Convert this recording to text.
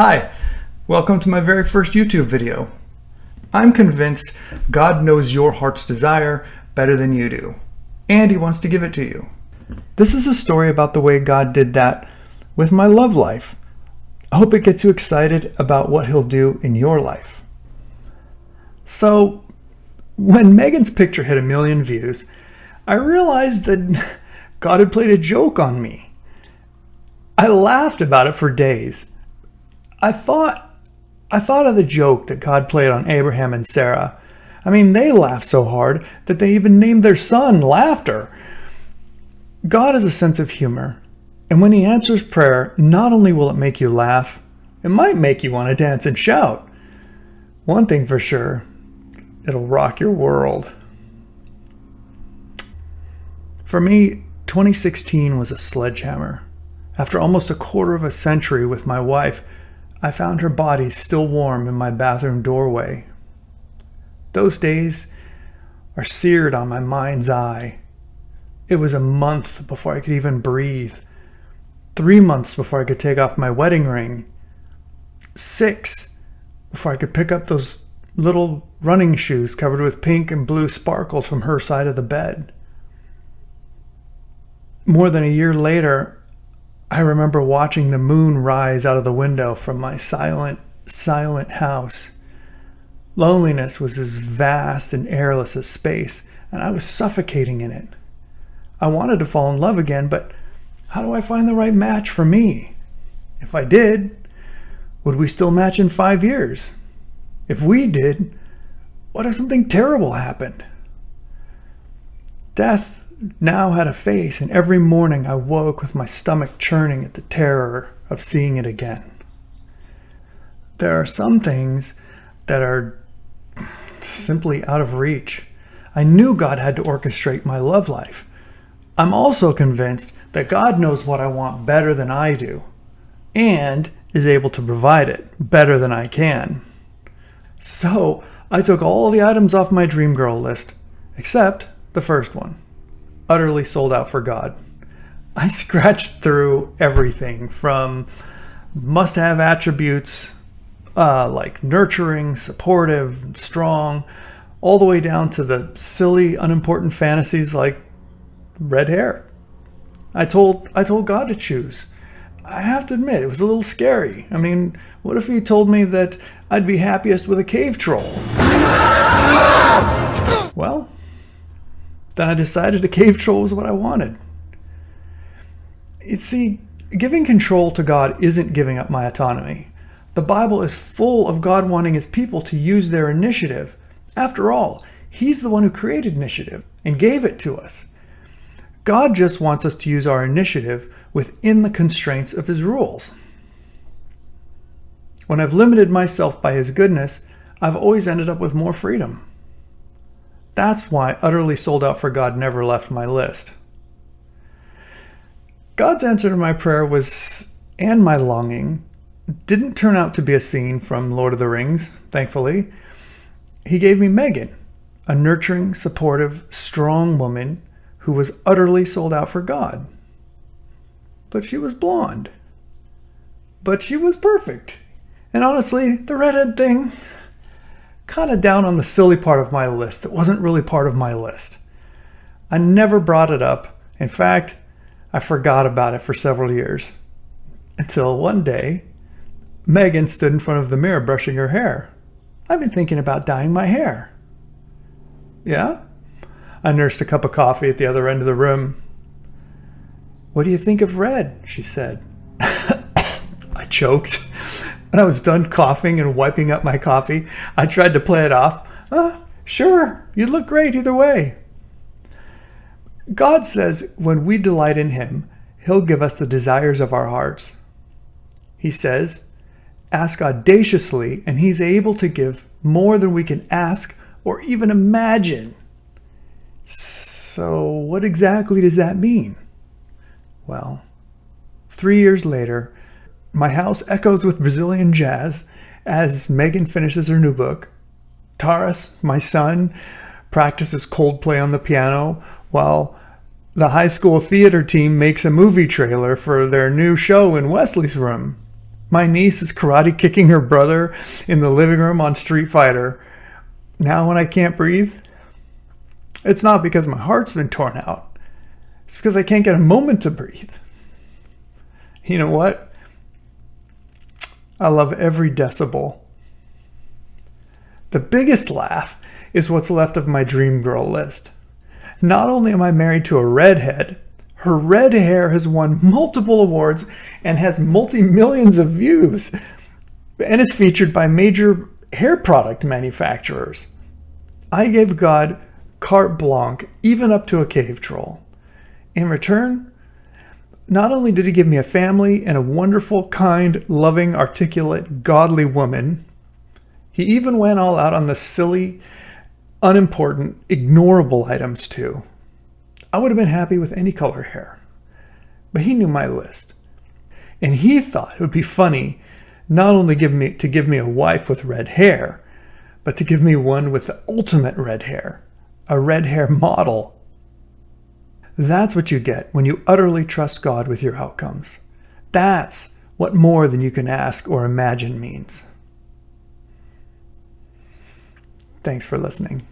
Hi, welcome to my very first YouTube video. I'm convinced God knows your heart's desire better than you do, and He wants to give it to you. This is a story about the way God did that with my love life. I hope it gets you excited about what He'll do in your life. So, when Megan's picture hit 1 million views, I realized that God had played a joke on me. I laughed about it for days. I thought of the joke that God played on Abraham and Sarah. I mean, they laughed so hard that they even named their son Laughter. God has a sense of humor, and when He answers prayer, not only will it make you laugh, it might make you want to dance and shout. One thing for sure, it'll rock your world. For me, 2016 was a sledgehammer. After almost a quarter of a century with my wife, I found her body still warm in my bathroom doorway. Those days are seared on my mind's eye. It was a month before I could even breathe. 3 months before I could take off my wedding ring. 6 before I could pick up those little running shoes covered with pink and blue sparkles from her side of the bed. More than a year later, I remember watching the moon rise out of the window from my silent house. Loneliness was as vast and airless as space, and I was suffocating in it. I wanted to fall in love again, but how do I find the right match for me? If I did, would we still match in 5 years? If we did, what if something terrible happened? Death now had a face, and every morning I woke with my stomach churning at the terror of seeing it again. There are some things that are simply out of reach. I knew God had to orchestrate my love life. I'm also convinced that God knows what I want better than I do, and is able to provide it better than I can. So I took all the items off my dream girl list, except the first one. Utterly sold out for God. I scratched through everything from must-have attributes like nurturing, supportive, strong, all the way down to the silly, unimportant fantasies like red hair. I told God to choose. I have to admit, it was a little scary. I mean, what if He told me that I'd be happiest with a cave troll? Well, then I decided a cave troll was what I wanted. You see, giving control to God isn't giving up my autonomy. The Bible is full of God wanting His people to use their initiative. After all, He's the one who created initiative and gave it to us. God just wants us to use our initiative within the constraints of His rules. When I've limited myself by His goodness, I've always ended up with more freedom. That's why Utterly Sold Out for God never left my list. God's answer to my prayer and my longing, didn't turn out to be a scene from Lord of the Rings, thankfully. He gave me Megan, a nurturing, supportive, strong woman who was utterly sold out for God. But she was blonde. But she was perfect. And honestly, the redhead thing, kind of down on the silly part of my list that wasn't really part of my list. I never brought it up. In fact, I forgot about it for several years. Until one day, Megan stood in front of the mirror brushing her hair. I've been thinking about dyeing my hair. Yeah? I nursed a cup of coffee at the other end of the room. What do you think of red? She said. I choked. When I was done coughing and wiping up my coffee, I tried to play it off. Sure, you look great either way. God says when we delight in Him, He'll give us the desires of our hearts. He says, ask audaciously, and He's able to give more than we can ask or even imagine. So what exactly does that mean? Well, 3 years later, my house echoes with Brazilian jazz as Megan finishes her new book. Taras, my son, practices Coldplay on the piano while the high school theater team makes a movie trailer for their new show in Wesley's room. My niece is karate kicking her brother in the living room on Street Fighter. Now when I can't breathe, it's not because my heart's been torn out. It's because I can't get a moment to breathe. You know what? I love every decibel. The biggest laugh is what's left of my dream girl list. Not only am I married to a redhead, her red hair has won multiple awards and has multi-millions of views and is featured by major hair product manufacturers. I gave God carte blanche, even up to a cave troll. In return, not only did he give me a family and a wonderful, kind, loving, articulate, godly woman, he even went all out on the silly, unimportant, ignorable items too. I would have been happy with any color hair. But he knew my list. And he thought it would be funny not only to give me a wife with red hair, but to give me one with the ultimate red hair, a red hair model. That's what you get when you utterly trust God with your outcomes. That's what more than you can ask or imagine means. Thanks for listening.